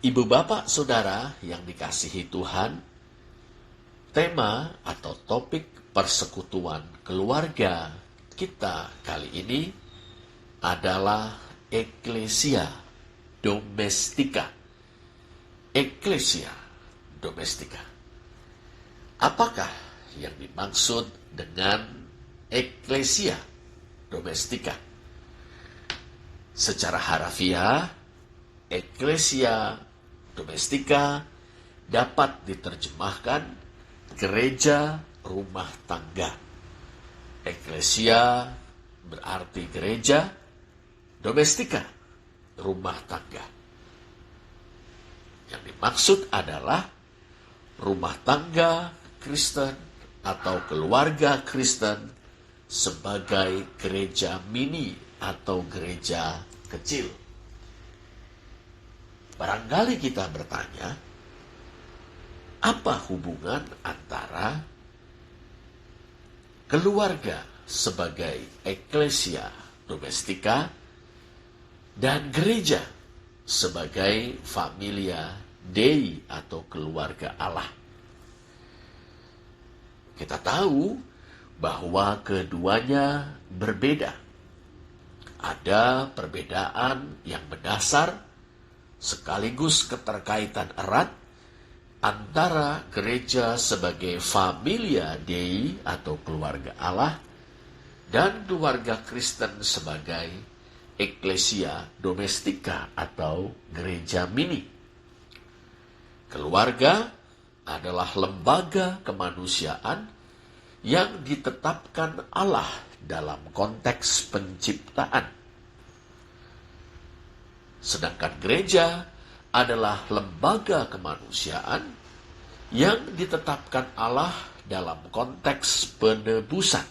Ibu bapak saudara yang dikasihi Tuhan, tema atau topik persekutuan keluarga kita kali ini adalah Ecclesia Domestica. Ecclesia Domestica. Apakah yang dimaksud dengan Ecclesia Domestica? Secara harafiah, Ecclesia Domestica dapat diterjemahkan gereja rumah tangga. Ecclesia berarti gereja, domestika rumah tangga. Yang dimaksud adalah rumah tangga Kristen atau keluarga Kristen sebagai gereja mini atau gereja kecil. Barangkali kita bertanya, apa hubungan antara keluarga sebagai Ecclesia Domestica dan gereja sebagai Familia Dei atau keluarga Allah? Kita tahu bahwa keduanya berbeda. Ada perbedaan yang mendasar sekaligus keterkaitan erat antara gereja sebagai Familia Dei atau keluarga Allah dan keluarga Kristen sebagai Ecclesia Domestica atau gereja mini. Keluarga adalah lembaga kemanusiaan yang ditetapkan Allah dalam konteks penciptaan. Sedangkan gereja adalah lembaga kemanusiaan yang ditetapkan Allah dalam konteks penebusan.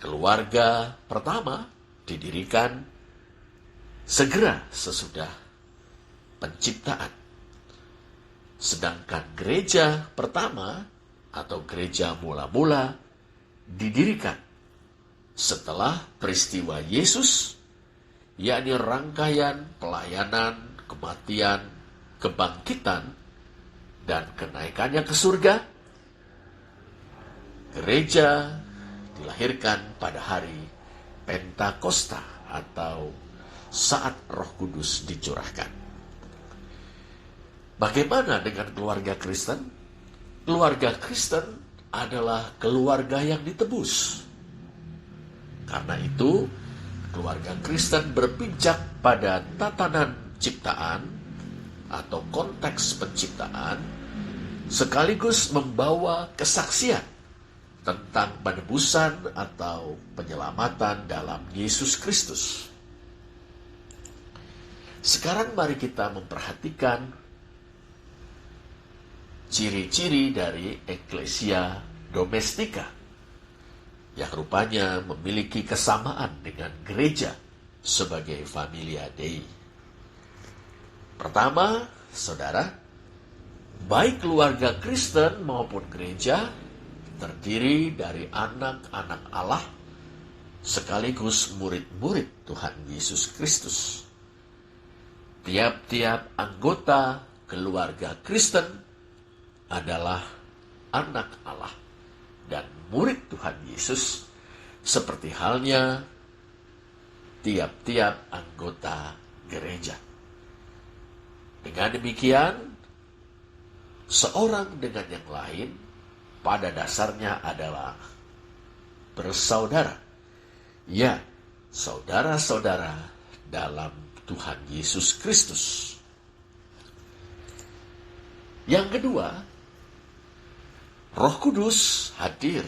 Keluarga pertama didirikan segera sesudah penciptaan. Sedangkan gereja pertama atau gereja mula-mula didirikan setelah peristiwa Yesus, yakni rangkaian pelayanan, kematian, kebangkitan, dan kenaikannya ke surga. Gereja dilahirkan pada hari Pentakosta atau saat Roh Kudus dicurahkan. Bagaimana dengan keluarga Kristen? Keluarga Kristen adalah keluarga yang ditebus. Karena itu, keluarga Kristen berpijak pada tatanan ciptaan atau konteks penciptaan, sekaligus membawa kesaksian tentang penebusan atau penyelamatan dalam Yesus Kristus. Sekarang mari kita memperhatikan ciri-ciri dari Ecclesia Domestica yang rupanya memiliki kesamaan dengan gereja sebagai Familia Dei. Pertama, saudara, baik keluarga Kristen maupun gereja terdiri dari anak-anak Allah sekaligus murid-murid Tuhan Yesus Kristus. Tiap-tiap anggota keluarga Kristen adalah anak Allah dan murid Tuhan Yesus, seperti halnya tiap-tiap anggota gereja. Dengan demikian, seorang dengan yang lain pada dasarnya adalah bersaudara. Ya, saudara-saudara dalam Tuhan Yesus Kristus. Yang kedua, Roh Kudus hadir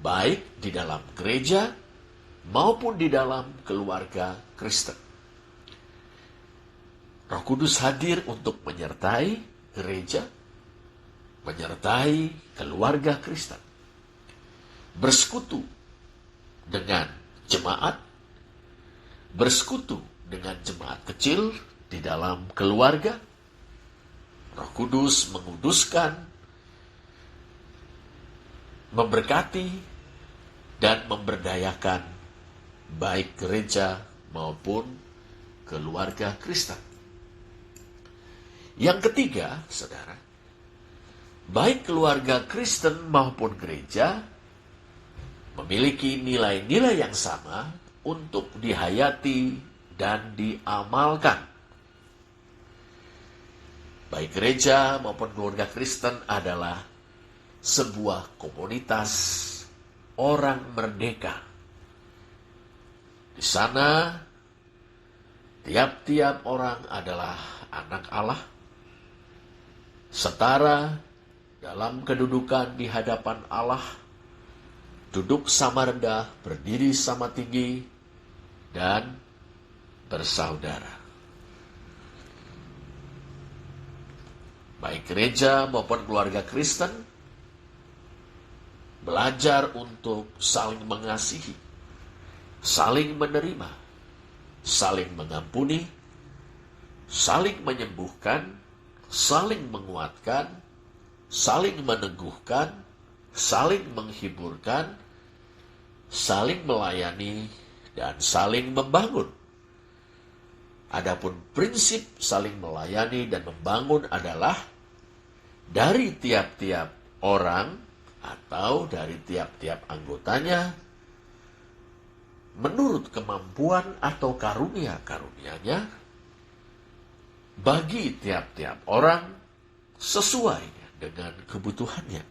baik di dalam gereja maupun di dalam keluarga Kristen. Roh Kudus hadir untuk menyertai gereja, menyertai keluarga Kristen, bersekutu dengan jemaat, bersekutu dengan jemaat kecil di dalam keluarga. Roh Kudus menguduskan, memberkati, dan memberdayakan baik gereja maupun keluarga Kristen. Yang ketiga, saudara, baik keluarga Kristen maupun gereja memiliki nilai-nilai yang sama untuk dihayati dan diamalkan. Baik gereja maupun keluarga Kristen adalah sebuah komunitas orang merdeka. Di sana, tiap-tiap orang adalah anak Allah, setara dalam kedudukan di hadapan Allah, duduk sama rendah, berdiri sama tinggi, dan bersaudara. Baik gereja maupun keluarga Kristen belajar untuk saling mengasihi, saling menerima, saling mengampuni, saling menyembuhkan, saling menguatkan, saling meneguhkan, saling menghiburkan, saling melayani, dan saling membangun. Adapun prinsip saling melayani dan membangun adalah dari tiap-tiap orang atau dari tiap-tiap anggotanya menurut kemampuan atau karunia-karunianya bagi tiap-tiap orang sesuai dengan kebutuhannya.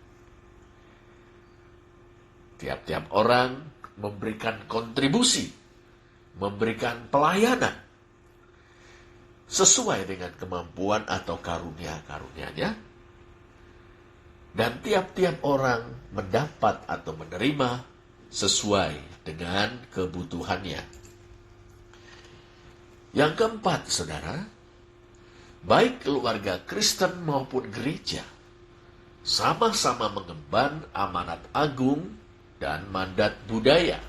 Tiap-tiap orang memberikan kontribusi, memberikan pelayanan sesuai dengan kemampuan atau karunia-karunianya. Dan tiap-tiap orang mendapat atau menerima sesuai dengan kebutuhannya. Yang keempat, saudara, baik keluarga Kristen maupun gereja sama-sama mengemban amanat agung dan mandat budaya.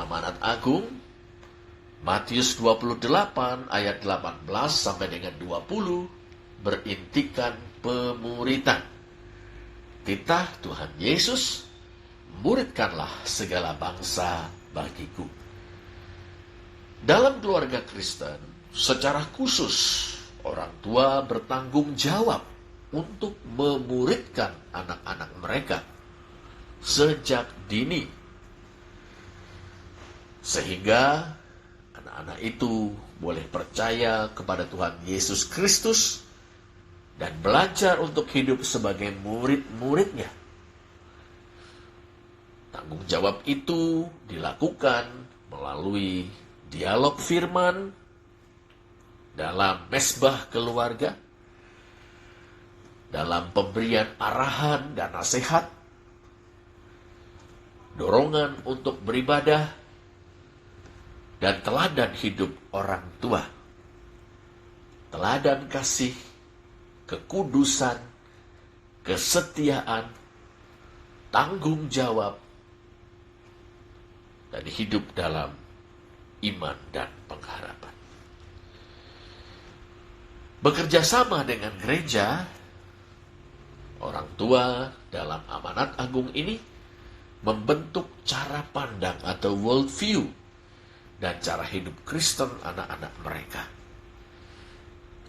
Amanat agung, Matius 28 ayat 18 sampai dengan 20, berintikan pemuritan. Titah Tuhan Yesus, muridkanlah segala bangsa bagiku. Dalam keluarga Kristen, secara khusus, orang tua bertanggung jawab untuk memuridkan anak-anak mereka sejak dini. Sehingga anak-anak itu boleh percaya kepada Tuhan Yesus Kristus dan belajar untuk hidup sebagai murid-muridnya. Tanggung jawab itu dilakukan melalui dialog firman dalam mesbah keluarga, dalam pemberian arahan dan nasihat, dorongan untuk beribadah, dan teladan hidup orang tua. Teladan kasih, kekudusan, kesetiaan, tanggung jawab, dan hidup dalam iman dan pengharapan. Bekerja sama dengan gereja, orang tua dalam amanat agung ini membentuk cara pandang atau world view dan cara hidup Kristen anak-anak mereka.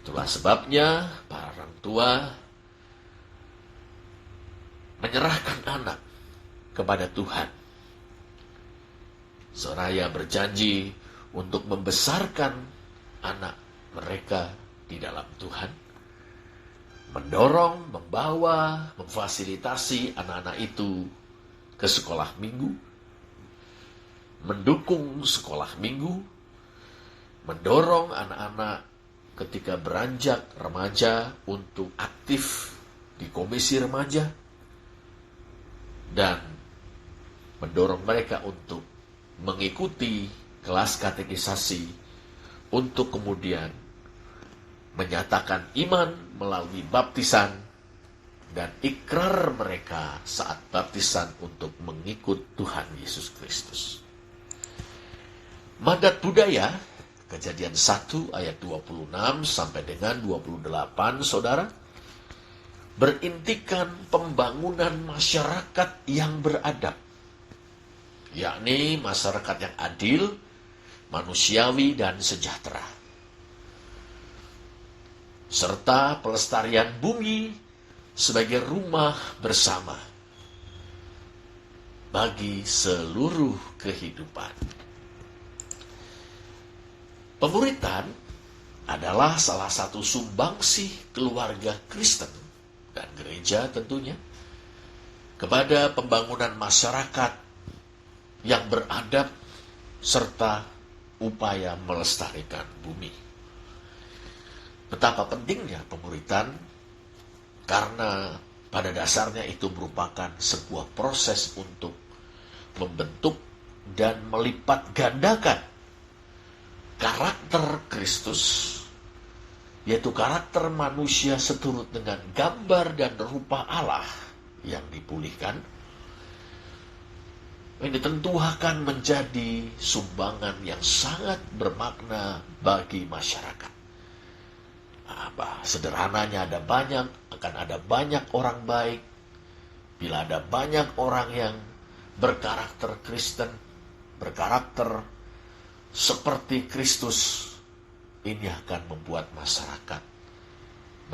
Itulah sebabnya para orang tua menyerahkan anak kepada Tuhan, seraya berjanji untuk membesarkan anak mereka di dalam Tuhan, mendorong, membawa, memfasilitasi anak-anak itu ke sekolah minggu, mendukung sekolah minggu, mendorong anak-anak ketika beranjak remaja untuk aktif di komisi remaja, dan mendorong mereka untuk mengikuti kelas katekisasi untuk kemudian menyatakan iman melalui baptisan dan ikrar mereka saat baptisan untuk mengikut Tuhan Yesus Kristus. Mandat budaya, Kejadian 1 ayat 26 sampai dengan 28, saudara, berintikan pembangunan masyarakat yang beradab, yakni masyarakat yang adil, manusiawi, dan sejahtera. serta pelestarian bumi sebagai rumah bersama bagi seluruh kehidupan. Pemuritan adalah salah satu sumbangsih keluarga Kristen dan gereja tentunya kepada pembangunan masyarakat yang beradab serta upaya melestarikan bumi. Betapa pentingnya pemuritan karena pada dasarnya itu merupakan sebuah proses untuk membentuk dan melipat gandakan karakter Kristus, yaitu karakter manusia seturut dengan gambar dan rupa Allah yang dipulihkan. Ini tentu akan menjadi sumbangan yang sangat bermakna bagi masyarakat. Sederhananya akan ada banyak orang baik. Bila ada banyak orang yang berkarakter Kristen, berkarakter seperti Kristus, ini akan membuat masyarakat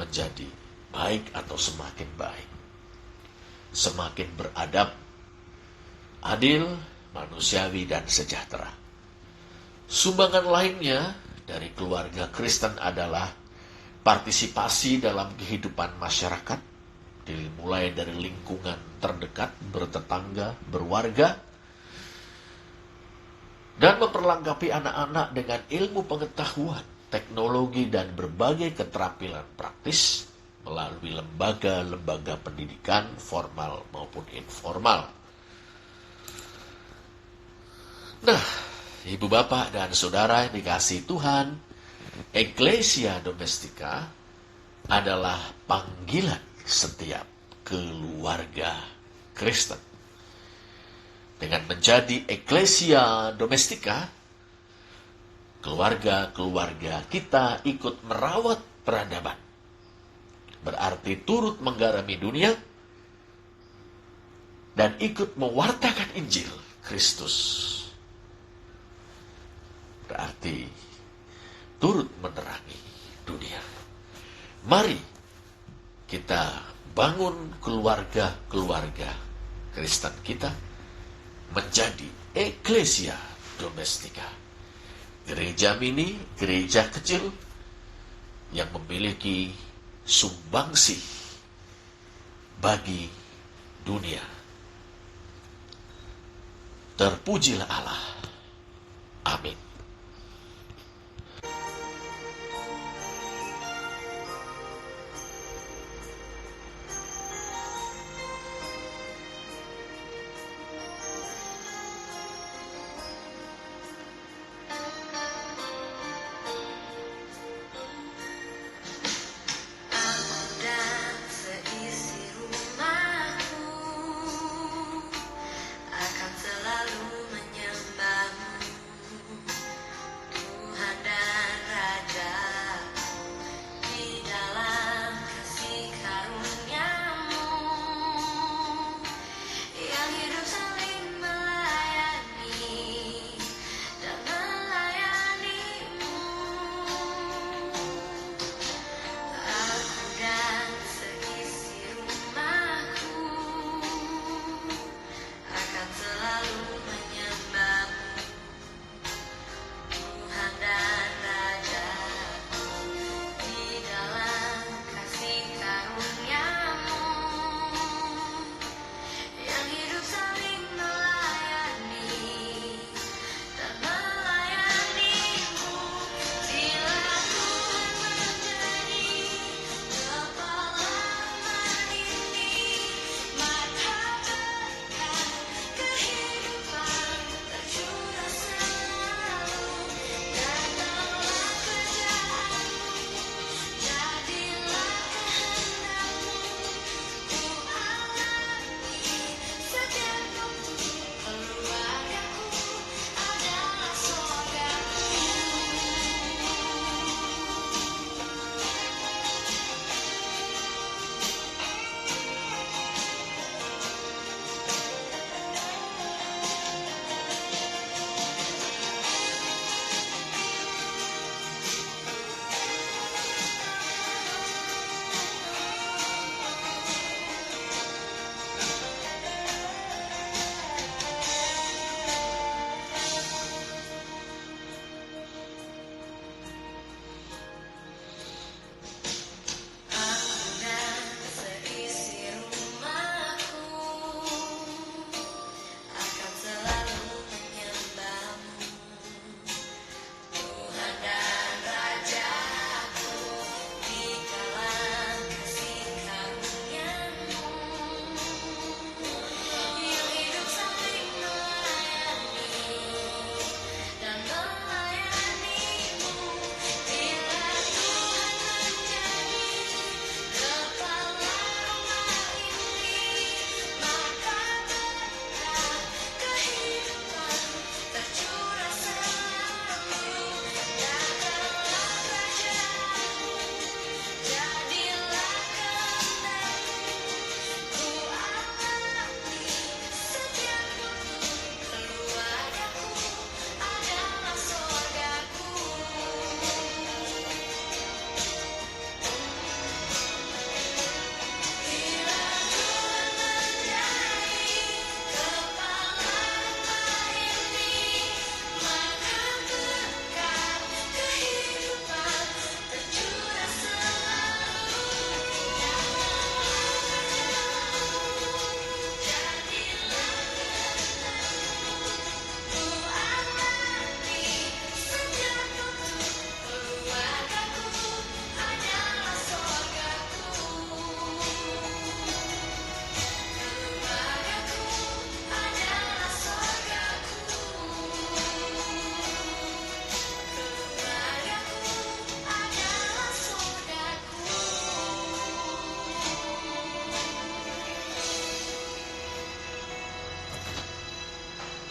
menjadi baik atau semakin baik, semakin beradab, adil, manusiawi, dan sejahtera. Sumbangan lainnya dari keluarga Kristen adalah partisipasi dalam kehidupan masyarakat, dimulai dari lingkungan terdekat, bertetangga, berwarga, dan memperlengkapi anak-anak dengan ilmu pengetahuan, teknologi, dan berbagai keterampilan praktis melalui lembaga-lembaga pendidikan formal maupun informal. Nah, ibu bapak dan saudara yang dikasihi Tuhan, Ecclesia Domestica adalah panggilan setiap keluarga Kristen. Dengan menjadi Ecclesia Domestica, keluarga-keluarga kita ikut merawat peradaban. Berarti turut menggarami dunia dan ikut mewartakan Injil Kristus. Berarti turut menerangi dunia. Mari kita bangun keluarga-keluarga Kristen kita menjadi Ecclesia Domestica. Gereja mini, gereja kecil yang memiliki sumbangsih bagi dunia. Terpujilah Allah. Amin.